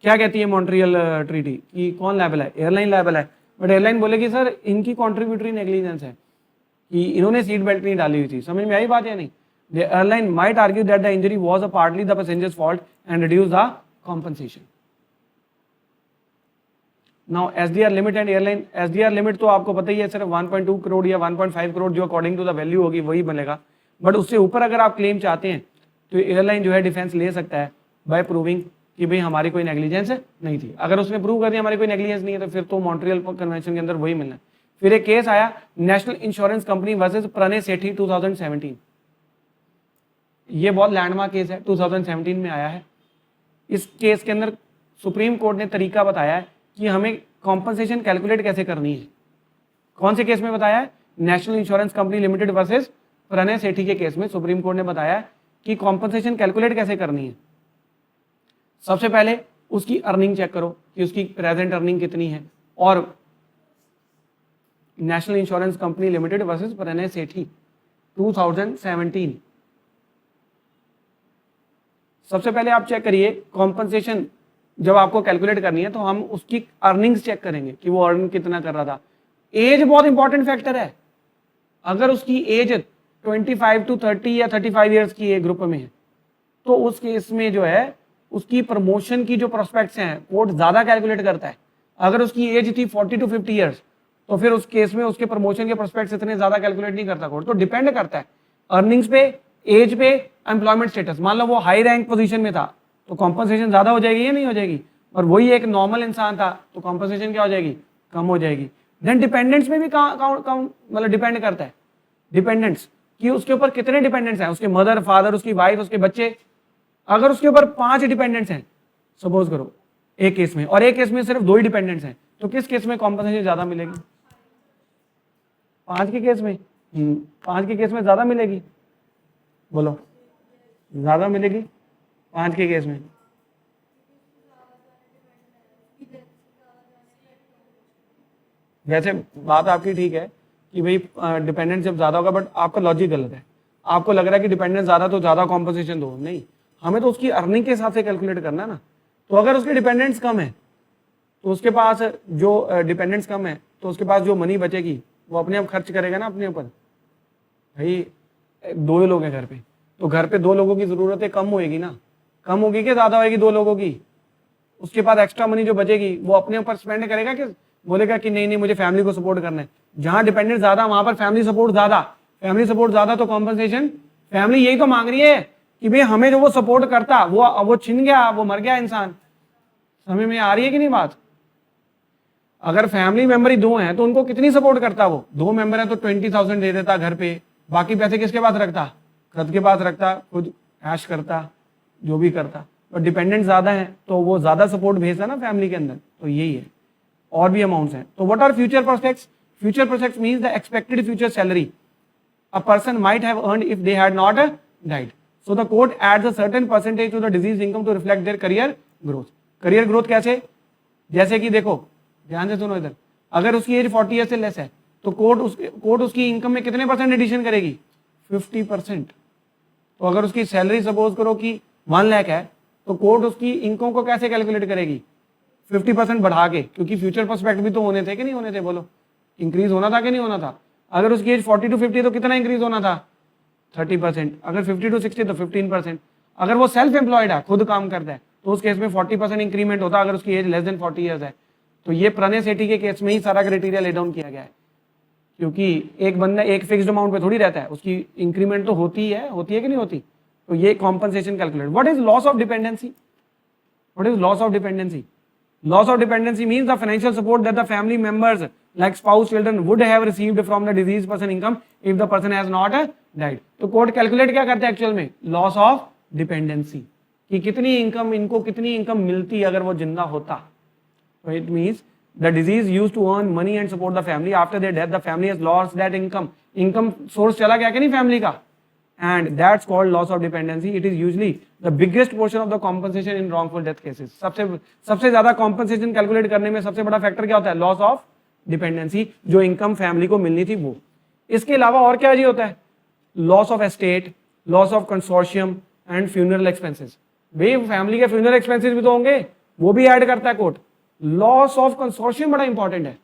क्या कहती है मॉन्ट्रियल ट्रीटी कि कौन लायबल है, एयरलाइन लायबल है, बट एयरलाइन बोलेगी सर इनकी कॉन्ट्रीब्यूटरी नेग्लिजेंस है कि इन्होंने सीट बेल्ट नहीं डाली हुई थी। समझ में आई बात या नहीं? The airline might argue that the injury was a partly the passengers fault and reduce the compensation. Now SDR limit and airline, SDR limit तो आपको पता ही है सिर्फ 1.2 करोड़ या 1.5 करोड़ जो अकॉर्डिंग टू द वैल्यू होगी वही बनेगा, बट उससे ऊपर अगर आप क्लेम चाहते हैं तो एयरलाइन जो है डिफेंस ले सकता है बाय प्रूविंग कि भाई हमारी कोई नेग्लिजेंस नहीं थी। अगर उसने प्रूव कर दिया हमारी कोई नेग्लिजेंस नहीं है तो फिर तो मॉन्ट्रियल कन्वेंशन के अंदर वही मिलना है। फिर एक केस आया National Insurance Company versus Pranay Sethi 2017, ये बहुत लैंडमार्क केस है, 2017 में आया है। इस केस के अंदर सुप्रीम कोर्ट ने तरीका बताया है कि हमें कॉम्पनसेशन कैलकुलेट कैसे करनी है। कौन से केस में बताया है? National Insurance Company Limited versus Pranay Sethi के केस में सुप्रीम कोर्ट ने बताया कि कॉम्पनसेशन कैलकुलेट कैसे करनी है। सबसे पहले उसकी अर्निंग चेक करो कि उसकी प्रेजेंट अर्निंग कितनी है, और National Insurance Company Limited versus Pranay Sethi 2017, सबसे पहले आप चेक करिए कॉम्पनसेशन जब आपको कैलकुलेट करनी है तो हम उसकी अर्निंग्स चेक करेंगे कि वो अर्न कितना कर रहा था। एज बहुत इंपॉर्टेंट फैक्टर है। अगर उसकी एज 25 to 30 या 35 ईयर्स की एक ग्रुप में है तो उस केस में जो है उसकी प्रमोशन की जो प्रोस्पेक्ट्स हैं कोर्ट ज्यादा कैलकुलेट करता है। अगर उसकी एज थी 40 to 50 ईयर्स तो फिर उस केस में उसके प्रमोशन के प्रोस्पेक्ट्स इतने ज्यादा कैलकुलेट नहीं करता कोर्ट। तो डिपेंड करता है अर्निंग्स पे, एज पे, एम्प्लॉयमेंट स्टेटस। मान लो वो हाई रैंक पोजीशन में था तो कॉम्पनसेशन ज्यादा हो जाएगी या नहीं हो जाएगी, और वही एक नॉर्मल इंसान था तो कॉम्पनसेशन क्या हो जाएगी, कम हो जाएगी। देन डिपेंडेंट्स में भी मतलब डिपेंड करता है डिपेंडेंट्स कि उसके ऊपर कितने डिपेंडेंट्स हैं, उसके मदर, फादर, उसकी वाइफ, उसके बच्चे। अगर उसके ऊपर 5 डिपेंडेंट्स हैं सपोज करो एक केस में, और एक केस में सिर्फ 2 ही डिपेंडेंट्स हैं, तो किस केस में कॉम्पनसेशन ज्यादा मिलेगी? 5 के केस में 5 के केस में ज्यादा मिलेगी। बोलो ज्यादा मिलेगी 5 के केस में। वैसे बात आपकी ठीक है कि भाई डिपेंडेंस जब ज्यादा होगा, बट आपका लॉजिक गलत है। आपको लग रहा है कि डिपेंडेंस ज्यादा तो ज्यादा कॉम्पनसेशन दो, नहीं, हमें तो उसकी अर्निंग के हिसाब से कैलकुलेट करना है ना। तो अगर उसके डिपेंडेंट्स कम है तो उसके पास जो डिपेंडेंट्स कम है तो उसके पास जो मनी बचेगी वो अपने आप खर्च करेगा ना अपने ऊपर। भाई 2 लोग हैं घर पे, तो घर पे 2 लोगों की जरूरतें कम होएगी ना, कम होगी कि ज्यादा होगी 2 लोगों की? उसके बाद एक्स्ट्रा मनी जो बचेगी वो अपने ऊपर स्पेंड करेगा कि बोलेगा कि नहीं नहीं मुझे फैमिली को सपोर्ट करना है। जहां डिपेंडेंस ज्यादा वहां पर फैमिली सपोर्ट ज्यादा, फैमिली सपोर्ट ज्यादा तो कॉम्पनसेशन, फैमिली यही तो मांग रही है कि भाई हमें जो वो सपोर्ट करता वो छिन गया, वो मर गया इंसान। समझ में आ रही है कि नहीं बात? अगर फैमिली मेंबर ही 2 हैं तो उनको कितनी सपोर्ट करता, वो 2 मेंबर है तो 20,000 दे देता घर पे, बाकी पैसे किसके पास रखता? खुद के पास रखता, खुद ऐश करता, जो भी करता। और डिपेंडेंट ज्यादा है तो वो ज्यादा सपोर्ट भेजता ना फैमिली के अंदर। तो यही है, और भी अमाउंट्स हैं। तो what are future prospects? Future prospects means the expected future salary a person might have earned if they had not died. So the court adds a certain percentage to the deceased income to reflect their career growth. career growth कैसे? जैसे कि देखो ध्यान से सुनो इधर, अगर उसकी एज 40 ईयर से लेस है तो कोर्ट उसकी इनकम में कितने % एडिशन करेगी? 50%। तो अगर उसकी सैलरी सपोज करो कि 1 लाख है तो कोर्ट उसकी इनकम को कैसे कैलकुलेट करेगी? 50% बढ़ा के, क्योंकि फ्यूचर पर्सपेक्ट भी तो होने थे कि नहीं होने थे? बोलो इंक्रीज होना था कि नहीं होना था? अगर उसकी एज 40 to 50 तो कितना इंक्रीज होना था? 30%। अगर 50 to 60 तो 15%। अगर वो सेल्फ एम्प्लॉयड है, खुद काम करता है, तो उस केस में 40% इंक्रीमेंट होता अगर उसकी एज लेस देन 40 ईयर्स है। तो ये प्रणय सेठी के केस में ही सारा क्राइटेरिया ले डाउन किया गया है, क्योंकि एक बंदा एक फिक्स्ड अमाउंट पे थोड़ी रहता है, उसकी इंक्रीमेंट तो होती है कि नहीं होती? तो ये compensation calculate. What is loss of dependency? What is loss of dependency? Loss of dependency means the financial support that the family members like spouse, children would have received from the deceased person income if the person has not died. तो court calculate क्या करते हैं actual में? Loss of dependency, कि कितनी income इनको कितनी income मिलती अगर वो जिंदा होता। तो it means the deceased used to earn money and support the family, after their death the family has lost that income. Income source चला गया कि नहीं फैमिली का? and that's called loss of dependency. It is usually the biggest portion of the compensation in wrongful death cases. सबसे ज्यादा compensation calculate करने में सबसे बड़ा factor क्या होता है? Loss of dependency, जो income family को मिलनी थी वो. इसके अलावा और क्या जी होता है? Loss of estate, loss of consortium and funeral expenses. भाई फैमिली के फ्यूनरल एक्सपेंसेस भी तो होंगे, वो भी ऐड करता है कोर्ट. लॉस ऑफ कंसोर्शियम बड़ा इंपॉर्टेंट है.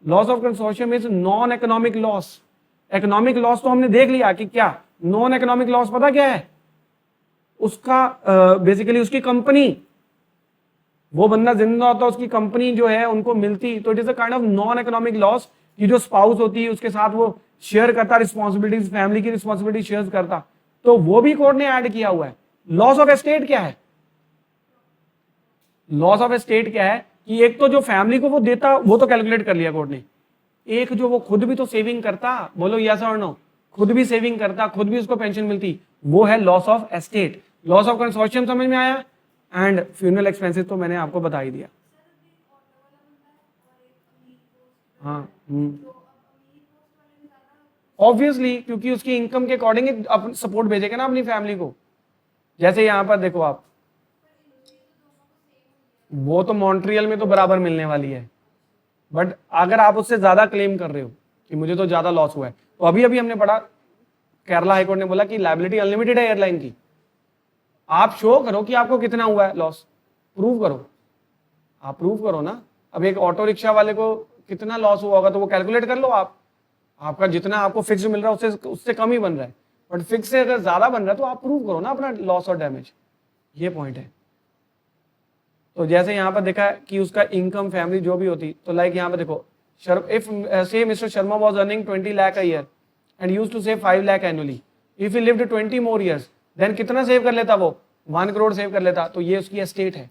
Loss of consortium is non economic loss. Economic loss तो हमने देख लिया कि क्या. नॉन इकोनॉमिक लॉस पता क्या है? उसका बेसिकली उसकी कंपनी, वो बंदा जिंदा होता, उसकी कंपनी जो है उनको मिलती, तो it is a kind of non economic loss कि जो स्पाउस होती है उसके साथ वो शेयर करता रिस्पॉन्सिबिलिटीज, फैमिली की रिस्पॉन्सिबिलिटी शेयर करता, तो वो भी कोर्ट ने ऐड किया हुआ है. लॉस ऑफ एस्टेट क्या है? लॉस ऑफ एस्टेट क्या है कि एक तो जो फैमिली को वो देता वो तो कैलकुलेट कर लिया कोर्ट ने, एक जो वो खुद भी तो सेविंग करता, बोलो यस और नो, खुद भी सेविंग करता, खुद भी उसको पेंशन मिलती, वो है loss of estate. Loss of consortium समझ में आया, एंड फ्यूनरल एक्सपेंसेस तो मैंने आपको बता ही दिया. हाँ, ऑब्वियसली, क्योंकि उसकी इनकम के अकॉर्डिंग अपनी सपोर्ट भेजेगा ना अपनी फैमिली को. जैसे यहां पर देखो आप, वो तो मॉन्ट्रियल में तो बराबर मिलने वाली है, बट अगर आप उससे ज्यादा क्लेम कर रहे हो कि मुझे तो ज्यादा लॉस हुआ है, तो अभी अभी हमने पढ़ा, केरला हाईकोर्ट ने बोला कि लायबिलिटी अनलिमिटेड है एयरलाइन की. आप शो करो कि आपको कितना हुआ है लॉस, प्रूव करो, आप प्रूव करो ना. अब एक ऑटो रिक्शा वाले को कितना लॉस हुआ होगा तो वो कैलकुलेट कर लो आप. आपका जितना आपको फिक्स मिल रहा है उससे कम ही बन रहा है, बट फिक्स से अगर ज्यादा बन रहा है तो आप प्रूव करो ना अपना लॉस और डैमेज. ये पॉइंट है. तो जैसे यहाँ पर देखा है कि उसका इनकम फैमिली जो भी होती, तो लाइक यहाँ पे देखो, if say mister Sharma was earning 20 lakh a year and used to save 5 lakh annually, if he lived 20 more years, then कितना सेव कर लेता वो? 1 करोड़ सेव कर लेता. तो ये उसकी एस्टेट है.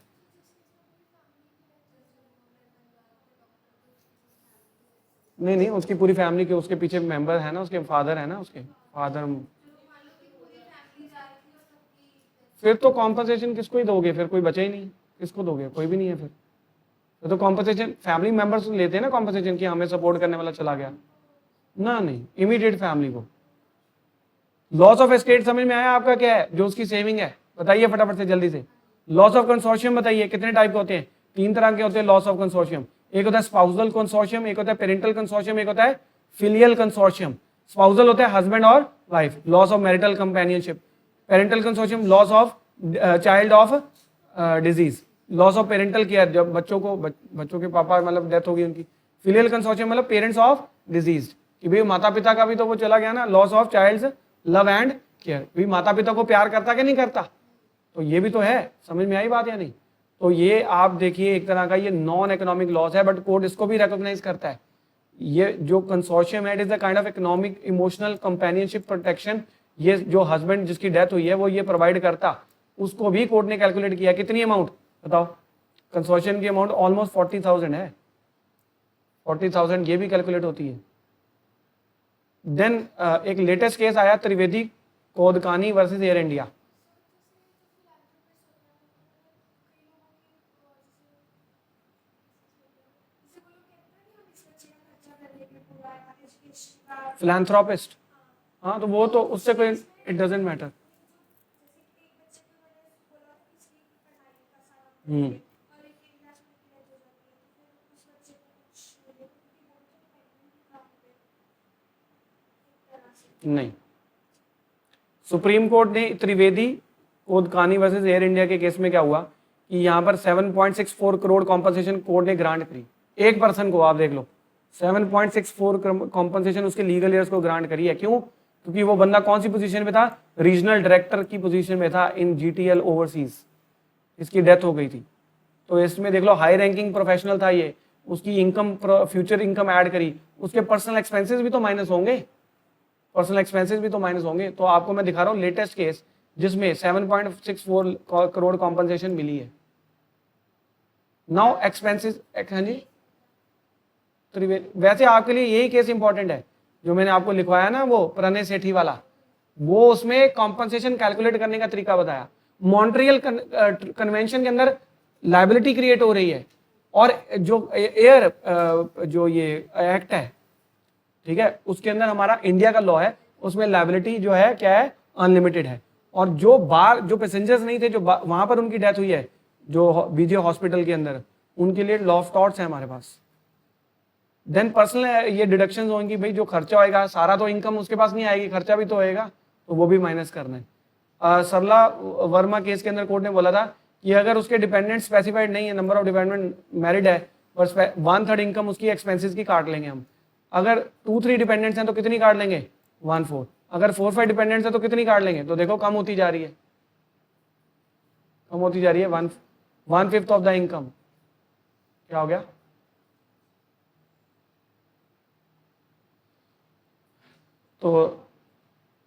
नहीं, उसकी पूरी फैमिली के उसके पीछे मेंबर है ना, उसके फादर है ना, उसके फादर. फिर तो कॉम्पनसेशन किसको ही दोगे? फिर कोई बचा ही नहीं, किसको दोगे? कोई भी नहीं है. फिर तो कॉम्पनसेशन फैमिली मेंबर्स लेते हैं ना कॉम्पनसेशन, कि हमें सपोर्ट करने वाला चला गया ना. नहीं, इमीडिएट फैमिली को. लॉस ऑफ एस्टेट समझ में आया आपका क्या है? जो उसकी सेविंग है, बताइए फटाफट से जल्दी से. लॉस ऑफ कंसोर्शियम बताइए कितने टाइप के होते हैं? 3 तरह के होते हैं लॉस ऑफ कंसोर्शियम. एक होता है स्पाउसल कंसोर्शियम, एक होता है पेरेंटल कंसोर्शियम, एक होता है फिलियल कंसोर्शियम. स्पाउसल होता है हस्बैंड और wife, loss of marital companionship. Parental consortium, loss of child of disease, loss of parental care, जब बच्चों के पापा मतलब डेथ होगी उनकी. फिलियल कंसोर्शियम मतलब पेरेंट्स ऑफ डिजीज, कि भाई माता पिता का भी तो वो चला गया ना. Loss of child's love and care, भाई माता पिता को प्यार करता कि नहीं करता, तो ये भी तो है. समझ में आई बात या नहीं? तो ये आप देखिए एक तरह का ये नॉन इकोनॉमिक लॉस है, बट कोर्ट इसको भी रिकॉग्नाइज करता है. ये जो कंसोर्शियम है, it is a kind of economic emotional companionship protection. ये जो हस्बैंड जिसकी डेथ हुई है वो ये प्रोवाइड करता, उसको भी कोर्ट ने कैलकुलेट किया. कितनी अमाउंट बताओ? कंसोर्शियम की अमाउंट ऑलमोस्ट 40,000 है. 40,000 ये भी कैलकुलेट होती है. देन एक लेटेस्ट केस आया Trivedi Kodkani versus Air India. Philanthropist, हाँ, तो वो तो उससे कोई इट डजंट मैटर. नहीं, सुप्रीम कोर्ट ने Trivedi Kodkani versus Air India के केस में क्या हुआ कि यहाँ पर 7.64 करोड़ कॉम्पनसेशन कोर्ट ने ग्रांट करी एक पर्सन को. आप देख लो, 7.64 कॉम्पनसेशन उसके लीगल ईयर्स को ग्रांट करी है. क्यों? क्योंकि वो बंदा कौन सी पोजीशन में था? रीजनल डायरेक्टर की पोजीशन में था इन जीटीएल ओवरसीज. इसकी डेथ हो गई थी. तो इसमें देख लो, हाई रैंकिंग प्रोफेशनल था ये, उसकी इनकम, फ्यूचर इनकम ऐड करी, उसके पर्सनल एक्सपेंसेस भी तो माइनस होंगे, पर्सनल एक्सपेंसेस भी तो माइनस होंगे. तो आपको मैं दिखा रहा हूँ लेटेस्ट केस जिसमें 7.64 करोड़ कॉम्पनसेशन मिली है. Now expenses. हाँ जी, वैसे आपके लिए यही केस इंपॉर्टेंट है जो मैंने आपको लिखवाया ना, वो प्रणय सेठी वाला, वो उसमें कॉम्पनसेशन कैलकुलेट करने का तरीका बताया. मॉन्ट्रियल कन्वेंशन के अंदर लायबिलिटी क्रिएट हो रही है, और जो एयर जो ये एक्ट है, ठीक है, उसके अंदर हमारा इंडिया का लॉ है, उसमें लायबिलिटी जो है क्या है? अनलिमिटेड है। और जो बाहर जो पैसेंजर्स नहीं थे, जो वहां पर उनकी डेथ हुई है जो बीजे हॉस्पिटल के अंदर, उनके लिए लॉ ऑफ टॉर्ट्स है हमारे पास। देन पर्सनल ये डिडक्शंस होंगी, भाई जो खर्चा होएगा सारा तो इनकम उसके पास नहीं आएगी, खर्चा भी तो होएगा, तो वो भी माइनस करना है। सरला वर्मा केस के अंदर कोर्ट ने बोला था कि अगर उसके डिपेंडेंट स्पेसिफाइड नहीं है, नंबर ऑफ डिपेंडेंट मैरिड है, और 1/3 इनकम उसकी एक्सपेंसेस की काट लेंगे हम। अगर 2-3 डिपेंडेंट्स हैं तो कितनी काट लेंगे? 1/4। अगर 4-5 डिपेंडेंट्स हैं तो कितनी काट लेंगे? तो देखो कम होती जा रही है, कम होती जा रही है। 1/5 ऑफ द इनकम क्या हो गया? तो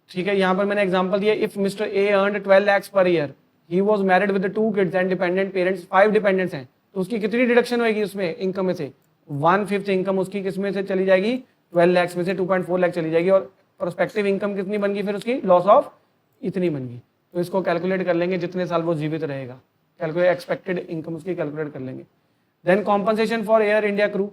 ठीक है, यहां पर मैंने एग्जांपल दिया, if mister A earned 12 lakhs per year, he was married with 2 kids and dependent parents, 5 dependents हैं, तो उसकी कितनी डिडक्शन होगी उसमें इनकम में से? 1/5 इनकम उसकी किसमें से चली जाएगी? 12 lakhs में से 2.4 लाख चली जाएगी। और प्रोस्पेक्टिव इनकम कितनी बन गई फिर उसकी? लॉस ऑफ इतनी बन गई। तो इसको कैलकुलेट कर लेंगे जितने साल वो जीवित रहेगा, कैलकुलेट एक्सपेक्टेड इनकम उसकी कैलकुलेट कर लेंगे। Then compensation for Air India crew,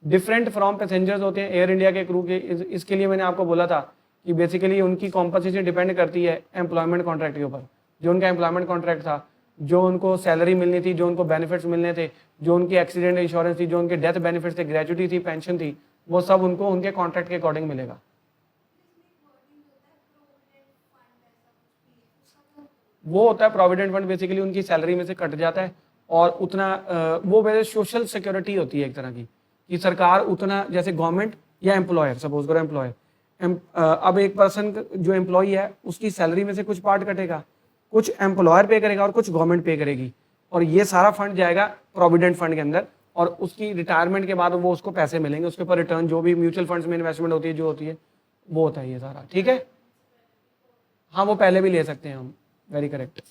different from passengers होते हैं एयर इंडिया के क्रू के। इसके लिए मैंने आपको बोला था कि बेसिकली उनकी कॉम्पनसेशन डिपेंड करती है एम्प्लॉयमेंट कॉन्ट्रैक्ट के ऊपर। जो उनका एम्प्लॉयमेंट कॉन्ट्रैक्ट था, जो उनको सैलरी मिलनी थी, जो उनको बेनिफिट्स मिलने थे, जो उनकी एक्सीडेंट इंश्योरेंस थी, जो उनके डेथ बेनिफिट्स थे, ग्रेजुटी थी, पेंशन थी, वो सब उनको उनके कॉन्ट्रैक्ट के अकॉर्डिंग मिलेगा। वो होता है प्रोविडेंट फंड, बेसिकली उनकी सैलरी में से कट जाता है और उतना वो वैसे सोशल सिक्योरिटी होती है एक तरह की, कि सरकार उतना, जैसे गवर्नमेंट या एम्प्लॉयर, सपोज करो एम्प्लॉयर, अब एक पर्सन जो एम्प्लॉय है उसकी सैलरी में से कुछ पार्ट कटेगा, कुछ एम्प्लॉयर पे करेगा और कुछ गवर्नमेंट पे करेगी, और ये सारा फंड जाएगा प्रोविडेंट फंड के अंदर, और उसकी रिटायरमेंट के बाद वो उसको पैसे मिलेंगे, उसके ऊपर रिटर्न, जो भी म्यूचुअल फंड्स में इन्वेस्टमेंट होती है जो होती है वो होता है ये सारा। ठीक है, हाँ वो पहले भी ले सकते हैं हम, very correct.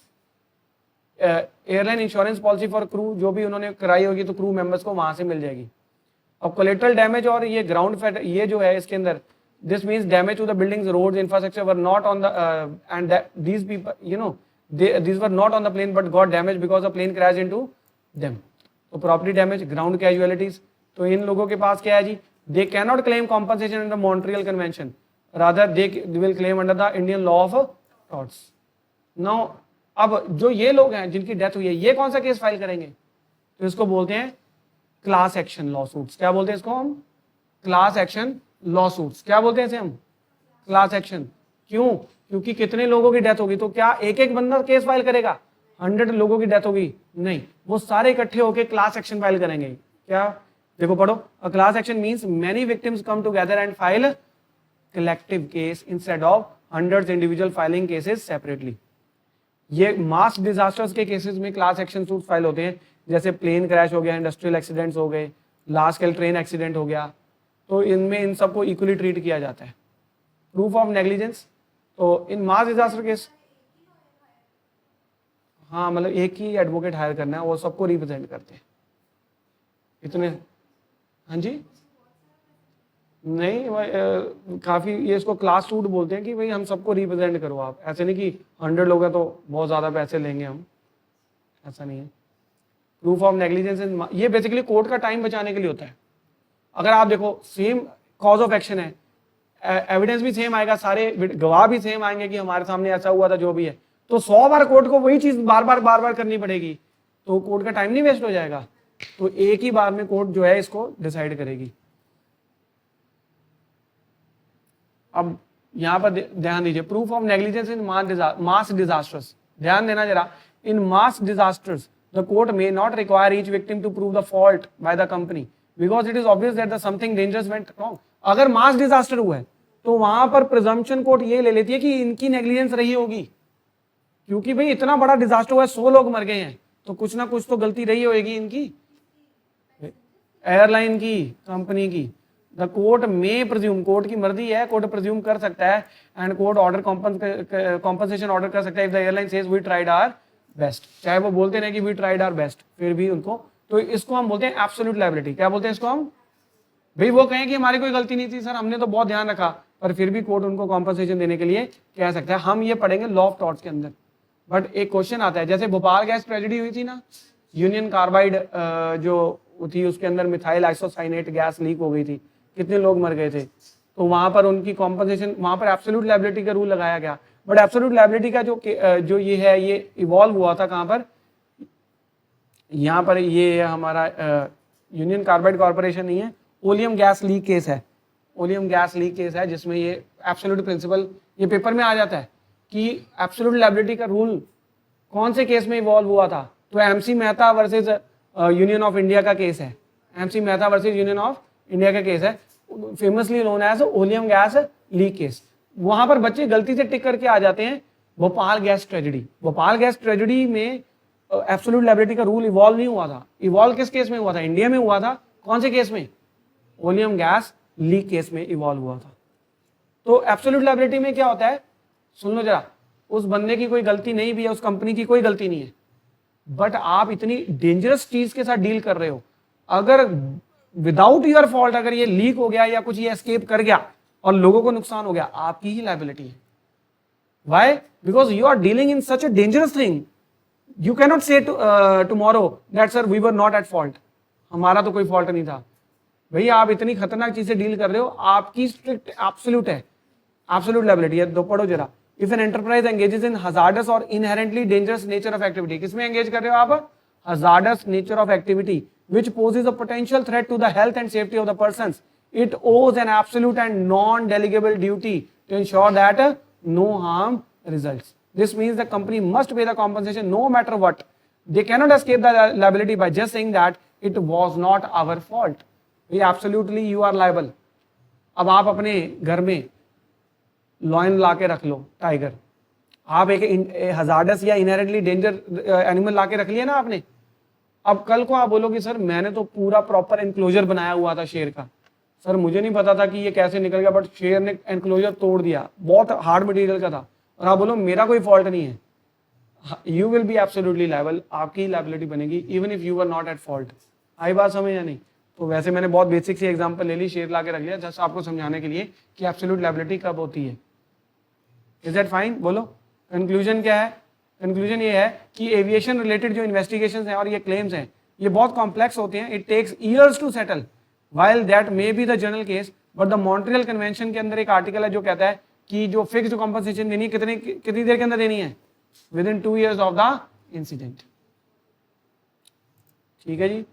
Airline insurance policy for crew, जो भी उन्होंने कराई होगी तो क्रू मेंबर्स को वहां से मिल जाएगी। अब कोलेटरल डैमेज और ये ग्राउंड फैट, ये जो है इसके अंदर, this means damage to the buildings, roads, infrastructure were not on the and these people you know these were not on the plane but got damaged because the plane crashed into them। तो property damage, ground casualties, तो इन लोगों के पास क्या है जी? They can not claim compensation under Montreal convention, rather they will claim under the Indian law of torts. Now अब जो ये लोग हैं जिनकी डेथ हुई है, ये कौन सा केस फाइल करेंगे? तो इसको बोलते हैं क्लास एक्शन लॉ सूट्स। क्या बोलते हैं इसको हम? Class action law suits. क्या बोलते हैं इसे हम? Class action. क्यों? क्योंकि कितने लोगों की डेथ होगी, तो क्या एक एक बंदा केस फाइल करेगा? 100 लोगों की डेथ होगी? नहीं, वो सारे इकट्ठे होकर क्लास एक्शन फाइल करेंगे। क्या? देखो पढ़ो, अ class action means many victims come together and file collective case instead of hundreds individual filing cases separately. ये मास डिजास्टर्स के केसेस में क्लास एक्शन सूट फाइल होते हैं, जैसे प्लेन क्रैश हो गया, इंडस्ट्रियल एक्सीडेंट्स हो गए, लार्ज स्केल ट्रेन एक्सीडेंट हो गया, तो इनमें इन सबको इक्वली ट्रीट किया जाता है। प्रूफ ऑफ नेग्लिजेंस, तो इन मास डिजास्टर केस, हाँ मतलब एक ही एडवोकेट हायर करना है, वो सबको रिप्रेजेंट करते हैं इतने। हाँ जी, नहीं काफी, ये इसको क्लास सूट बोलते हैं कि भाई हम सबको रिप्रेजेंट करो आप, ऐसे नहीं कि 100 लोग हैं तो बहुत ज्यादा पैसे लेंगे हम, ऐसा नहीं है। प्रूफ ऑफ नेग्लिजेंस, ये बेसिकली कोर्ट का टाइम बचाने के लिए होता है। अगर आप देखो सेम कॉज ऑफ एक्शन है, एविडेंस भी सेम आएगा, सारे गवाह भी सेम आएंगे कि हमारे सामने ऐसा हुआ था, जो भी है, तो 100 बार कोर्ट को वही चीज बार बार करनी पड़ेगी, तो कोर्ट का टाइम नहीं वेस्ट हो जाएगा। तो एक ही बार में कोर्ट जो है इसको डिसाइड करेगी। अब यहां पर ध्यान दीजिए, proof of negligence in mass disasters, ध्यान देना जरा, in mass disasters the court may not require each victim to prove the fault by the company because it is obvious that the something dangerous went wrong. अगर mass disaster हुआ है तो वहां पर presumption court ये ले लेती है कि इनकी नेग्लिजेंस रही होगी, क्योंकि भाई इतना बड़ा डिजास्टर हुआ है, 100 लोग मर गए हैं, तो कुछ ना कुछ तो गलती रही होगी इनकी, एयरलाइन की, कंपनी की। द कोर्ट में प्रिज्यूम, कोर्ट की मर्जी है, कोर्ट प्रिज्यूम कर सकता है and court order compensation order कर सकता है if the airline says we tried our best, चाहे वो बोलते रहे कि वी ट्राइड आवर बेस्ट, फिर भी उनको, तो इसको हम बोलते हैं एब्सोल्यूट लायबिलिटी। क्या बोलते हैं इसको हम? भाई वो कहें कि हमारी कोई गलती नहीं थी सर, हमने तो बहुत ध्यान रखा, पर फिर भी कोर्ट उनको कॉम्पनसेशन देने के लिए कह सकता है। हम ये पढ़ेंगे लॉ ऑफ टॉर्ट्स के अंदर। बट एक क्वेश्चन आता है, जैसे भोपाल गैस ट्रेजेडी हुई थी ना, यूनियन कार्बाइड जो थी उसके अंदर मिथाइल आइसोसाइनेट गैस लीक हो गई थी, कितने लोग मर गए थे, तो वहां पर उनकी कॉम्पनसेशन, वहां पर एब्सोल्यूट लायबिलिटी का रूल लगाया गया। बट एब्सोल्यूट लायबिलिटी का जो ये है ये इवॉल्व हुआ था कहाँ पर, यहाँ पर ये हमारा यूनियन कार्बाइड कॉर्पोरेशन नहीं है, ओलियम गैस लीक केस है, ओलियम गैस लीक केस है जिसमें ये एब्सोल्यूट प्रिंसिपल ये पेपर में आ जाता है कि एब्सोल्यूट लायबिलिटी का रूल कौन से केस में इवॉल्व हुआ था। तो MC Mehta versus Union of India का केस है, MC Mehta versus Union of India का केस है, famously known as oleum gas leak case. वहां पर बच्चे गलती से टिक करके आ जाते हैं Bhopal gas tragedy. Bhopal gas tragedy में एब्सोल्यूट लायबिलिटी का रूल इवॉल्व नहीं हुआ था। इवॉल्व किस केस में हुआ था? इंडिया में हुआ था। कौन से केस में? ओलियम गैस लीक केस में इवॉल्व हुआ था। तो एब्सोल्यूट लायबिलिटी में क्या होता है, सुन लो जरा, उस बंदे की कोई गलती नहीं भी है, उस कंपनी की कोई गलती नहीं है, बट आप इतनी डेंजरस चीज के साथ डील कर रहे हो, अगर विदाउट योर फॉल्ट अगर ये लीक हो गया या कुछ ये एस्केप कर गया और लोगों को नुकसान हो गया, आपकी ही लायबिलिटी है। Why? Because you are dealing in such a dangerous thing. You cannot say tomorrow that sir we were not at fault, हमारा तो कोई फॉल्ट नहीं था। भैया आप इतनी खतरनाक चीज से डील कर रहे हो, आपकी स्ट्रिक्ट एब्सोल्यूट है, एब्सोल्यूट लायबिलिटी है। दो पढ़ो जरा। If an enterprise engages in hazardous or inherently dangerous nature of activity, किसमें एंगेज कर रहे हो आप? Hazardous nature of activity which poses a potential threat to the health and safety of the persons, it owes an absolute and non-delegable duty to ensure that no harm results. This means the company must pay the compensation no matter what. They cannot escape the liability by just saying that it was not our fault. We absolutely you are liable. अब आप अपने घर में lion ला के रख लो, tiger, आप एक hazardous या इनहेरेंटली डेंजर एनिमल ला के रख लिया ना आपने। अब कल को आप बोलोगे सर मैंने तो पूरा प्रॉपर एनक्लोजर बनाया हुआ था शेर का, सर मुझे नहीं पता था कि ये कैसे निकल गया, बट शेर ने एनक्लोजर तोड़ दिया, बहुत हार्ड मटेरियल का था, और आप बोलो मेरा कोई फॉल्ट नहीं है, you will be absolutely liable, आपकी लायबिलिटी बनेगी even if you are not at fault. आई बात समझ या नहीं? तो वैसे मैंने बहुत बेसिक सी एग्जांपल ले ली, शेर ला के रख लिया जस्ट आपको समझाने के लिए कि एब्सोल्यूट लायबिलिटी कब होती है। Is that fine? बोलो कंक्लूजन क्या है? कंक्लूजन ये है कि एविएशन रिलेटेड जो इन्वेस्टिगेशंस हैं और ये क्लेम्स हैं ये बहुत कॉम्प्लेक्स होते हैं, it takes years to settle, while that may be the general case, but the Montreal convention के अंदर एक आर्टिकल है जो कहता है कि जो फिक्स्ड कॉम्पनसेशन देनी है कितनी देर के अंदर देनी है, with in 2 years of the incident. ठीक है जी।